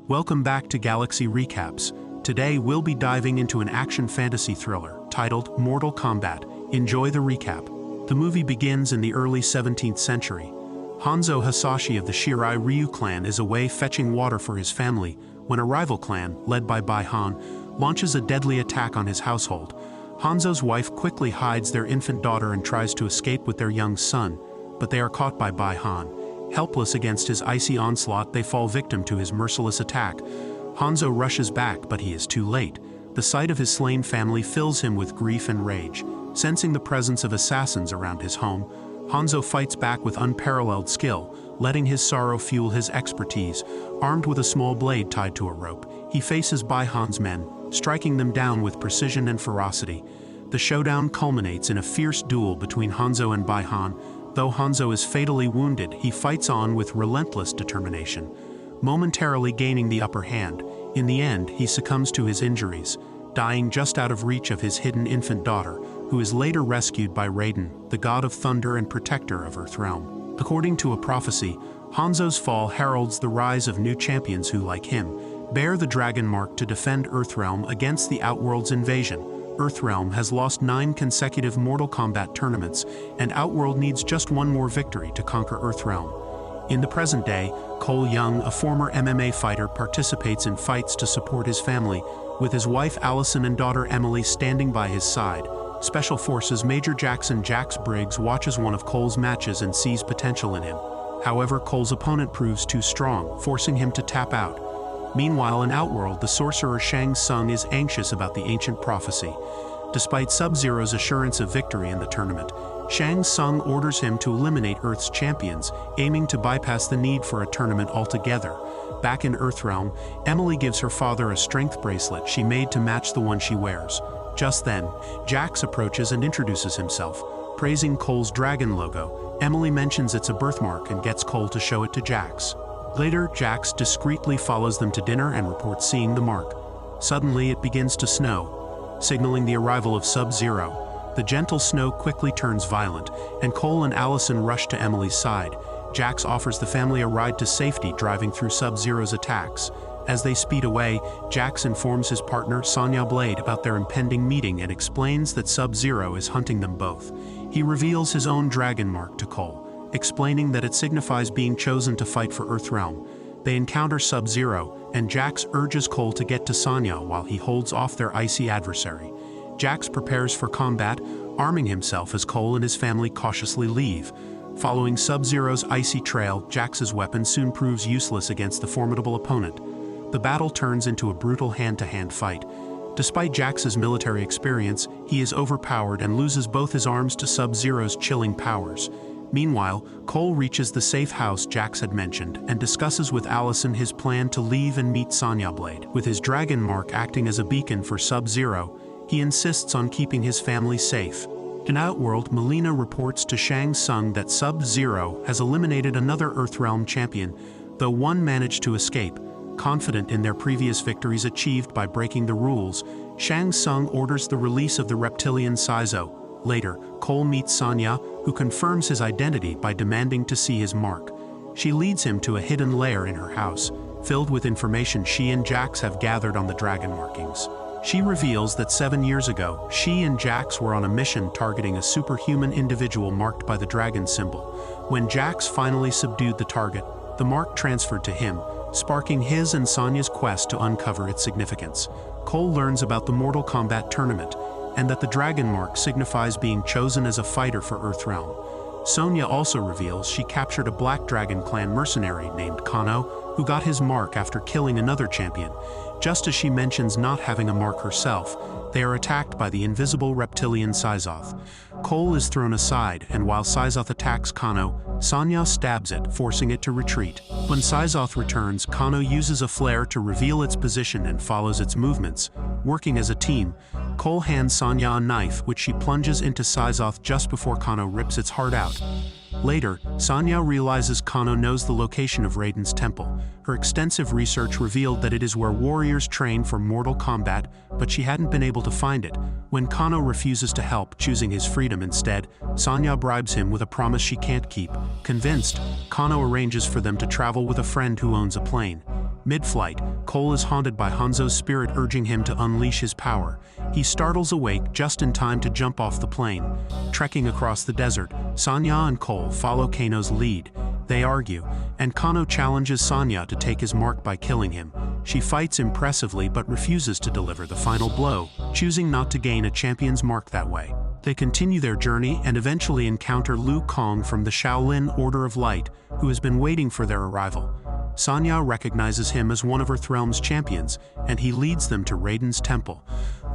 Welcome back to Galaxy Recaps. Today we'll be diving into an action fantasy thriller titled Mortal Kombat. Enjoy the recap. The movie begins in the early 17th century. Hanzo Hasashi of the Shirai Ryu clan is away fetching water for his family when a rival clan, led by Bai Han, launches a deadly attack on his household. Hanzo's wife quickly hides their infant daughter and tries to escape with their young son, but they are caught by Bai Han. Helpless against his icy onslaught, they fall victim to his merciless attack. Hanzo rushes back, but he is too late. The sight of his slain family fills him with grief and rage. Sensing the presence of assassins around his home, Hanzo fights back with unparalleled skill, letting his sorrow fuel his expertise. Armed with a small blade tied to a rope, he faces Bai Han's men, striking them down with precision and ferocity. The showdown culminates in a fierce duel between Hanzo and Bai Han. Though Hanzo is fatally wounded, he fights on with relentless determination, momentarily gaining the upper hand. In the end, he succumbs to his injuries, dying just out of reach of his hidden infant daughter, who is later rescued by Raiden, the god of thunder and protector of Earthrealm. According to a prophecy, Hanzo's fall heralds the rise of new champions who, like him, bear the dragon mark to defend Earthrealm against the Outworld's invasion. Earthrealm has lost 9 consecutive Mortal Kombat tournaments, and Outworld needs just one more victory to conquer Earthrealm. In the present day, Cole Young, a former MMA fighter, participates in fights to support his family, with his wife Allison and daughter Emily standing by his side. Special Forces Major Jackson Jax Briggs watches one of Cole's matches and sees potential in him. However, Cole's opponent proves too strong, forcing him to tap out. Meanwhile, in Outworld, the sorcerer Shang Tsung is anxious about the ancient prophecy. Despite Sub-Zero's assurance of victory in the tournament, Shang Tsung orders him to eliminate Earth's champions, aiming to bypass the need for a tournament altogether. Back in Earthrealm, Emily gives her father a strength bracelet she made to match the one she wears. Just then, Jax approaches and introduces himself. Praising Cole's dragon logo, Emily mentions it's a birthmark and gets Cole to show it to Jax. Later, Jax discreetly follows them to dinner and reports seeing the mark. Suddenly, it begins to snow, signaling the arrival of Sub-Zero. The gentle snow quickly turns violent, and Cole and Allison rush to Emily's side. Jax offers the family a ride to safety, driving through Sub-Zero's attacks. As they speed away, Jax informs his partner, Sonya Blade, about their impending meeting and explains that Sub-Zero is hunting them both. He reveals his own dragon mark to Cole, explaining that it signifies being chosen to fight for Earthrealm. They encounter Sub-Zero, and Jax urges Cole to get to Sonya while he holds off their icy adversary. Jax prepares for combat, arming himself as Cole and his family cautiously leave. Following Sub-Zero's icy trail, Jax's weapon soon proves useless against the formidable opponent. The battle turns into a brutal hand-to-hand fight. Despite Jax's military experience, he is overpowered and loses both his arms to Sub-Zero's chilling powers. Meanwhile, Cole reaches the safe house Jax had mentioned and discusses with Allison his plan to leave and meet Sonya Blade. With his dragon mark acting as a beacon for Sub-Zero, he insists on keeping his family safe. In Outworld, Melina reports to Shang Tsung that Sub-Zero has eliminated another Earthrealm champion, though one managed to escape. Confident in their previous victories achieved by breaking the rules, Shang Tsung orders the release of the reptilian Saizo. Later, Cole meets Sonya, who confirms his identity by demanding to see his mark. She leads him to a hidden lair in her house, filled with information she and Jax have gathered on the dragon markings. She reveals that 7 years ago, she and Jax were on a mission targeting a superhuman individual marked by the dragon symbol. When Jax finally subdued the target, the mark transferred to him, sparking his and Sonya's quest to uncover its significance. Cole learns about the Mortal Kombat tournament, and that the dragon mark signifies being chosen as a fighter for Earthrealm. Sonya also reveals she captured a Black Dragon clan mercenary named Kano, who got his mark after killing another champion. Just as she mentions not having a mark herself, they are attacked by the invisible reptilian Saizoth. Cole is thrown aside, and while Saizoth attacks Kano, Sonya stabs it, forcing it to retreat. When Saizoth returns, Kano uses a flare to reveal its position and follows its movements. Working as a team, Cole hands Sonya a knife, which she plunges into Saizoth just before Kano rips its heart out. Later, Sonya realizes Kano knows the location of Raiden's temple. Her extensive research revealed that it is where warriors train for mortal combat, but she hadn't been able to find it. When Kano refuses to help, choosing his freedom instead, Sanya bribes him with a promise she can't keep. Convinced, Kano arranges for them to travel with a friend who owns a plane. Mid-flight, Cole is haunted by Hanzo's spirit urging him to unleash his power. He startles awake just in time to jump off the plane. Trekking across the desert, Sanya and Cole follow Kano's lead. They argue, and Kano challenges Sanya to take his mark by killing him. She fights impressively but refuses to deliver the final blow, choosing not to gain a champion's mark that way. They continue their journey and eventually encounter Liu Kang from the Shaolin Order of Light, who has been waiting for their arrival. Sanya recognizes him as one of Earthrealm's champions, and he leads them to Raiden's temple.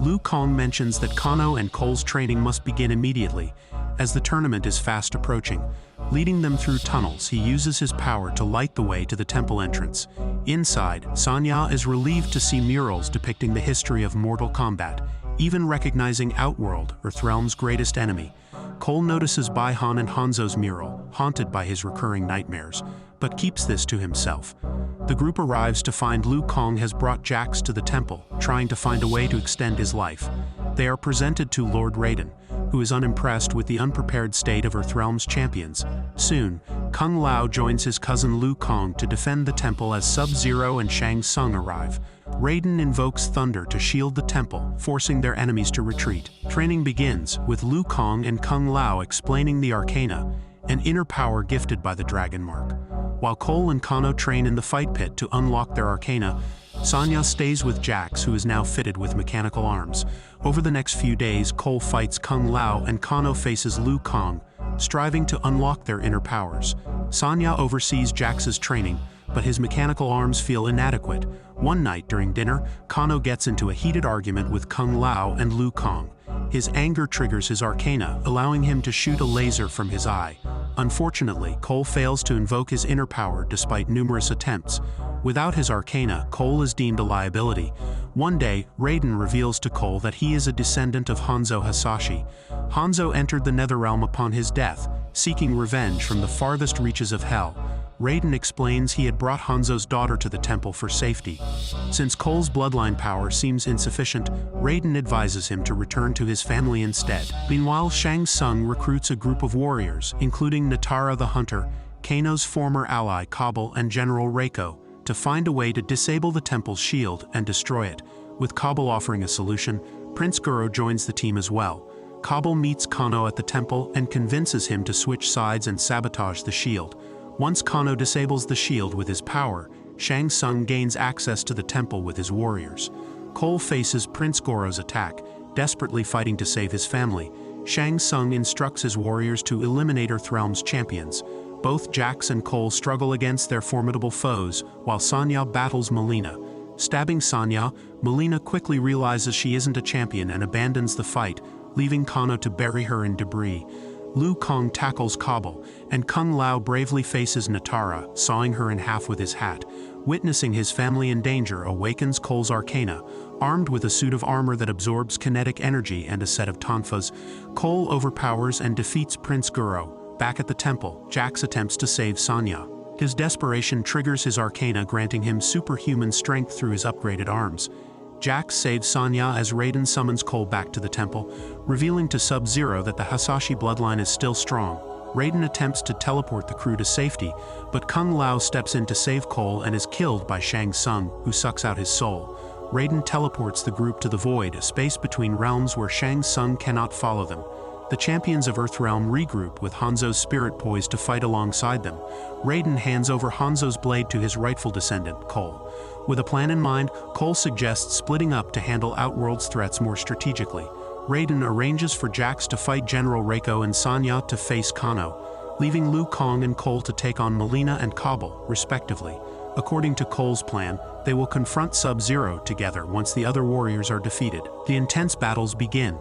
Liu Kang mentions that Kano and Cole's training must begin immediately, as the tournament is fast approaching. Leading them through tunnels, he uses his power to light the way to the temple entrance. Inside, Sanya is relieved to see murals depicting the history of mortal combat, even recognizing Outworld, Earthrealm's greatest enemy. Cole notices Baihan and Hanzo's mural, haunted by his recurring nightmares, but keeps this to himself. The group arrives to find Liu Kang has brought Jax to the temple, trying to find a way to extend his life. They are presented to Lord Raiden, who is unimpressed with the unprepared state of Earthrealm's champions. Soon, Kung Lao joins his cousin Liu Kang to defend the temple as Sub-Zero and Shang Tsung arrive. Raiden invokes thunder to shield the temple, forcing their enemies to retreat. Training begins, with Liu Kang and Kung Lao explaining the Arcana, an inner power gifted by the Dragon Mark. While Cole and Kano train in the fight pit to unlock their Arcana, Sanya stays with Jax, who is now fitted with mechanical arms. Over the next few days, Cole fights Kung Lao and Kano faces Liu Kang, striving to unlock their inner powers. Sanya oversees Jax's training, but his mechanical arms feel inadequate. One night during dinner, Kano gets into a heated argument with Kung Lao and Liu Kang. His anger triggers his Arcana, allowing him to shoot a laser from his eye. Unfortunately, Cole fails to invoke his inner power despite numerous attempts. Without his Arcana, Cole is deemed a liability. One day, Raiden reveals to Cole that he is a descendant of Hanzo Hasashi. Hanzo entered the Netherrealm upon his death, seeking revenge from the farthest reaches of hell. Raiden explains he had brought Hanzo's daughter to the temple for safety. Since Cole's bloodline power seems insufficient, Raiden advises him to return to his family instead. Meanwhile, Shang Tsung recruits a group of warriors, including Natara the Hunter, Kano's former ally Kabal and General Reiko, to find a way to disable the temple's shield and destroy it. With Kabal offering a solution, Prince Goro joins the team as well. Kabal meets Kano at the temple and convinces him to switch sides and sabotage the shield. Once Kano disables the shield with his power, Shang Tsung gains access to the temple with his warriors. Cole faces Prince Goro's attack, desperately fighting to save his family. Shang Tsung instructs his warriors to eliminate Earthrealm's champions. Both Jax and Cole struggle against their formidable foes, while Sanya battles Mileena. Stabbing Sanya, Mileena quickly realizes she isn't a champion and abandons the fight, leaving Kano to bury her in debris. Liu Kang tackles Kabal, and Kung Lao bravely faces Natara, sawing her in half with his hat. Witnessing his family in danger awakens Cole's Arcana. Armed with a suit of armor that absorbs kinetic energy and a set of tonfas, Cole overpowers and defeats Prince Goro. Back at the temple, Jax attempts to save Sanya. His desperation triggers his Arcana, granting him superhuman strength through his upgraded arms. Jax saves Sanya as Raiden summons Cole back to the temple, revealing to Sub-Zero that the Hasashi bloodline is still strong. Raiden attempts to teleport the crew to safety, but Kung Lao steps in to save Cole and is killed by Shang Tsung, who sucks out his soul. Raiden teleports the group to the Void, a space between realms where Shang Tsung cannot follow them. The champions of Earthrealm regroup with Hanzo's spirit poised to fight alongside them. Raiden hands over Hanzo's blade to his rightful descendant, Cole. With a plan in mind, Cole suggests splitting up to handle Outworld's threats more strategically. Raiden arranges for Jax to fight General Reiko and Sanya to face Kano, leaving Liu Kang and Cole to take on Mileena and Kabal, respectively. According to Cole's plan, they will confront Sub-Zero together once the other warriors are defeated. The intense battles begin.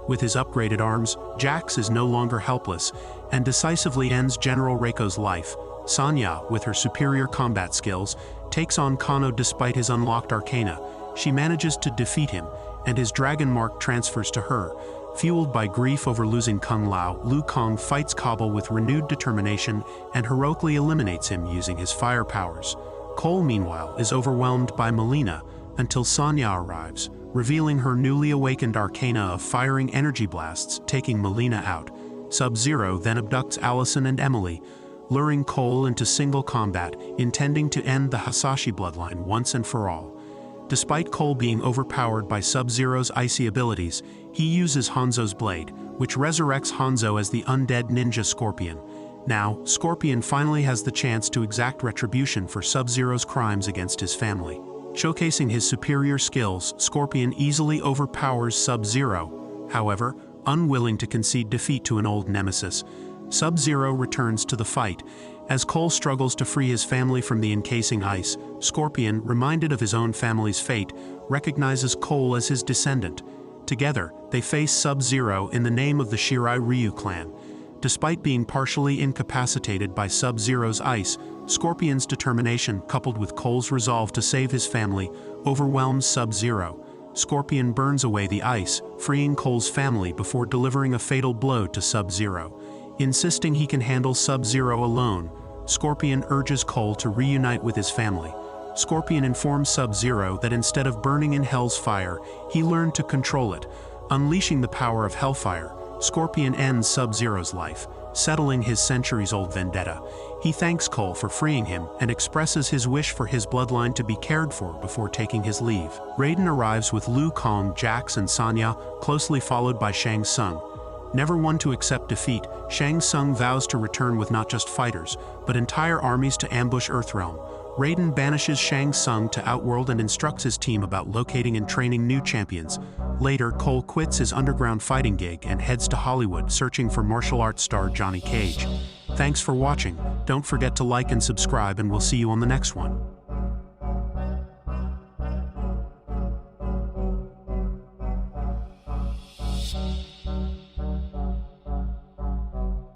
With his upgraded arms, Jax is no longer helpless and decisively ends General Reiko's life. Sanya, with her superior combat skills, takes on Kano despite his unlocked Arcana. She manages to defeat him, and his Dragon Mark transfers to her. Fueled by grief over losing Kung Lao, Liu Kang fights Kabal with renewed determination and heroically eliminates him using his fire powers. Cole, meanwhile, is overwhelmed by Melina until Sonya arrives, revealing her newly awakened arcana of firing energy blasts, taking Melina out. Sub-Zero then abducts Allison and Emily, luring Cole into single combat, intending to end the Hasashi bloodline once and for all. Despite Cole being overpowered by Sub-Zero's icy abilities, he uses Hanzo's blade, which resurrects Hanzo as the undead ninja Scorpion. Now, Scorpion finally has the chance to exact retribution for Sub-Zero's crimes against his family. Showcasing his superior skills, Scorpion easily overpowers Sub-Zero. However, unwilling to concede defeat to an old nemesis, Sub-Zero returns to the fight. As Cole struggles to free his family from the encasing ice, Scorpion, reminded of his own family's fate, recognizes Cole as his descendant. Together, they face Sub-Zero in the name of the Shirai Ryu clan. Despite being partially incapacitated by Sub-Zero's ice, Scorpion's determination, coupled with Cole's resolve to save his family, overwhelms Sub-Zero. Scorpion burns away the ice, freeing Cole's family before delivering a fatal blow to Sub-Zero. Insisting he can handle Sub-Zero alone, Scorpion urges Cole to reunite with his family. Scorpion informs Sub-Zero that instead of burning in Hell's fire, he learned to control it. Unleashing the power of Hellfire, Scorpion ends Sub-Zero's life, settling his centuries-old vendetta. He thanks Cole for freeing him and expresses his wish for his bloodline to be cared for before taking his leave. Raiden arrives with Liu Kang, Jax, and Sonya, closely followed by Shang Tsung. Never one to accept defeat, Shang Tsung vows to return with not just fighters, but entire armies to ambush Earthrealm. Raiden banishes Shang Tsung to Outworld and instructs his team about locating and training new champions. Later, Cole quits his underground fighting gig and heads to Hollywood searching for martial arts star Johnny Cage. Thanks for watching. Don't forget to like and subscribe, and we'll see you on the next one.